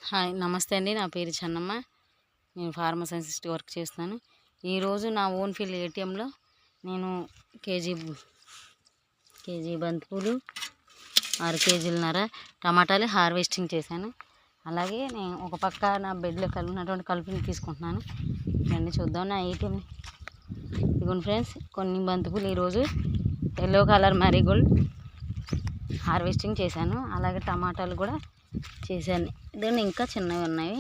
Hi నమస్తే అండి. నా పేరు చెన్నమ్మ. నేను ఫార్మసిస్ట్ వర్క్ చేస్తాను. ఈరోజు నా ఓన్ ఫీల్డ్ ఏటీఎంలో నేను కేజీ బంతిపూలు 6 కేజీలన్నర టమాటాలు హార్వెస్టింగ్ చేశాను. అలాగే నేను ఒక పక్క నా బెడ్లో కలిపినటువంటి కలుపుని తీసుకుంటున్నాను. రండి చూద్దాం నా ఏటీఎం. ఇదిగోండి ఫ్రెండ్స్, కొన్ని బంతిపూలు ఈరోజు ఎల్లో కలర్ మ్యారీగోల్డ్ హార్వెస్టింగ్ చేశాను. అలాగే టమాటాలు కూడా చేశాను. ఇదండి ఇంకా చిన్నవి ఉన్నాయి.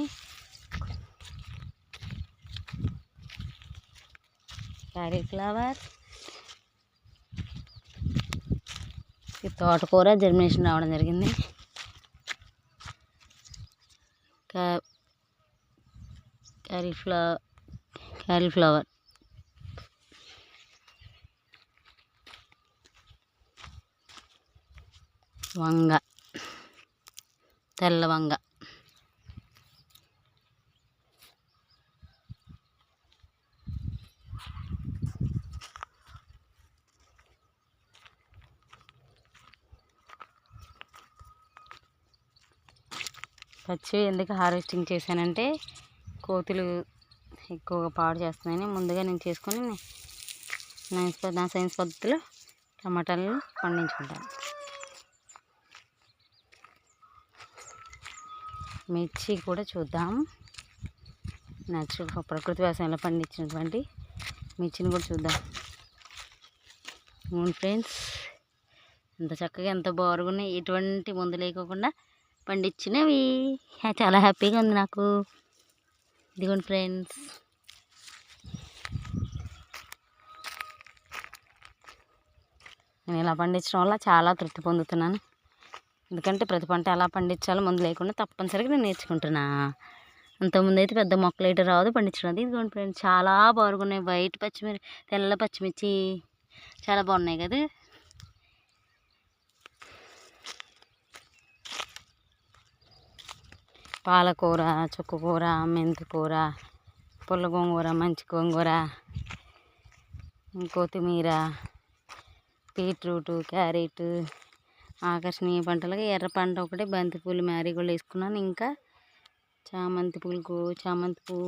కాలీఫ్లవర్, ఈ తోటకూర జర్మినేషన్ రావడం జరిగింది. కాలీఫ్లవర్, వంగ, తెల్ల వంగ, పచ్చివి ఎందుకు హార్వెస్టింగ్ చేశానంటే కోతులు ఎక్కువగా పాడు చేస్తున్నాయని ముందుగా నేను చేసుకొని నా సైన్స్ పద్ధతిలో టమాటాలను పండించుకుంటాను. మిర్చి కూడా చూద్దాం. న్యాచురల్ ప్రకృతి వ్యవసాయంలో పండించినటువంటి మిర్చిని కూడా చూద్దాం. అవును ఫ్రెండ్స్, ఎంత చక్కగా ఎంత బాగున్నాయి. ఎటువంటి మందు లేకోకుండా పండించినవి. చాలా హ్యాపీగా ఉంది నాకు. ఇదిగోండి ఫ్రెండ్స్, నేను ఇలా పండించడం వల్ల చాలా తృప్తి పొందుతున్నాను. ఎందుకంటే ప్రతి పంట ఎలా పండించాలో మందు లేకుండా తప్పనిసరిగా నేను నేర్చుకుంటున్నా. అంతకుముందు అయితే పెద్ద మొక్కలు అయితే రాదు పండించడం. ఇదిగోండి ఫ్రెండ్స్, చాలా బాగున్నాయి. వైట్ పచ్చిమిర్చి, తెల్ల పచ్చిమిర్చి చాలా బాగున్నాయి కదా. పాలకూర, చుక్కకూర, మెంతికూర, పుల్ల గోంగూర, మంచి గోంగూర, కొత్తిమీర, బీట్రూటు, క్యారెట్, ఆకర్షణీయ పంటలుగా ఎర్ర పంట ఒకటి బంతిపూలు మ్యారీగోల్డ్ వేసుకున్నాను. ఇంకా చామంతి పువ్వు,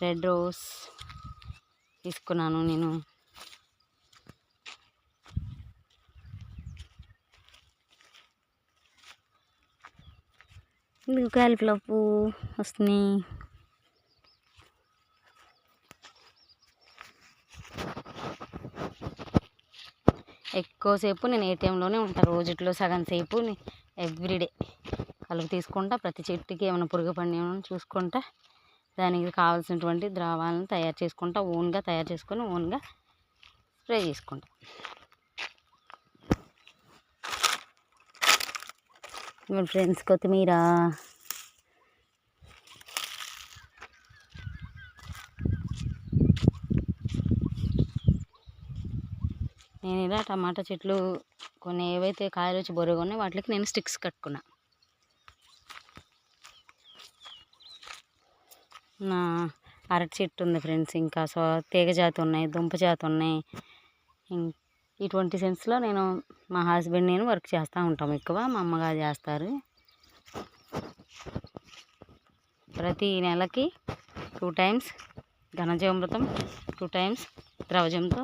రెడ్ రోజ్ తీసుకున్నాను నేను. కాలీఫ్లవర్ పువ్వు వస్తున్నాయి. ఎక్కువసేపు నేను ఏటీఎంలోనే ఉంటాను. రోజుట్లో సగం సేపు ఎవ్రీడే కలుపు తీసుకుంటా. ప్రతి చెట్టుకి ఏమైనా పురుగు పడినా చూసుకుంటా. దానికి కావాల్సినటువంటి ద్రావాలను తయారు చేసుకుంటా. ఓన్గా తయారు చేసుకొని ఓన్గా స్ప్రే చేసుకుంటా. ఫ్రెండ్స్, కొత్తిమీర, నేను ఇలా టమాటా చెట్లు కొన్ని ఏవైతే కాయలు వచ్చి బొరగా ఉన్నాయో వాటికి నేను స్టిక్స్ కట్టుకున్నా. నా అరటి చెట్టు ఉంది ఫ్రెండ్స్. ఇంకా తీగ జాతి ఉన్నాయి, దుంప జాతి ఉన్నాయి. ఇటువంటి సెన్స్లో నేను మా హస్బెండ్ నేను వర్క్ చేస్తూ ఉంటాము. ఎక్కువ మా అమ్మగారు చేస్తారు. ప్రతి నెలకి 2 times ఘనజీవామృతం, 2 times ద్రవజంతో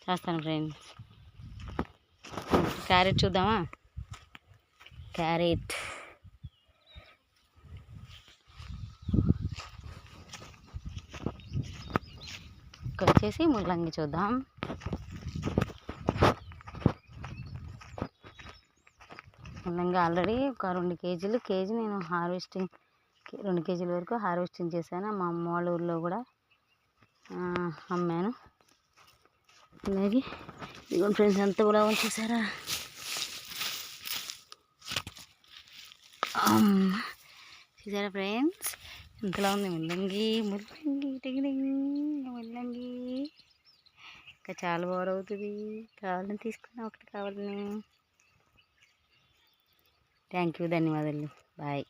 చేస్తాను ఫ్రెండ్స్. క్యారెట్ చూద్దామా. క్యారెట్, వచ్చేసి ముల్లంగి చూద్దాం. ముల్లంగి ఆల్రెడీ ఒక 2 కేజీలు నేను హార్వెస్టింగ్ 2 కేజీల వరకు హార్వెస్టింగ్ చేశాను. మా అమ్మ వాళ్ళ ఊళ్ళో కూడా అమ్మాను. అలాగే ఇదిగోండి ఫ్రెండ్స్, ఎంత కూడా చూసారా. చూసారా ఫ్రెండ్స్, ఎంతలా ఉంది ముల్లంగి. ఇంకా చాలా బాగా అవుతుంది. కావాలని తీసుకున్నా, ఒకటి కావాలని. థ్యాంక్ యూ, ధన్యవాదాలు, బాయ్.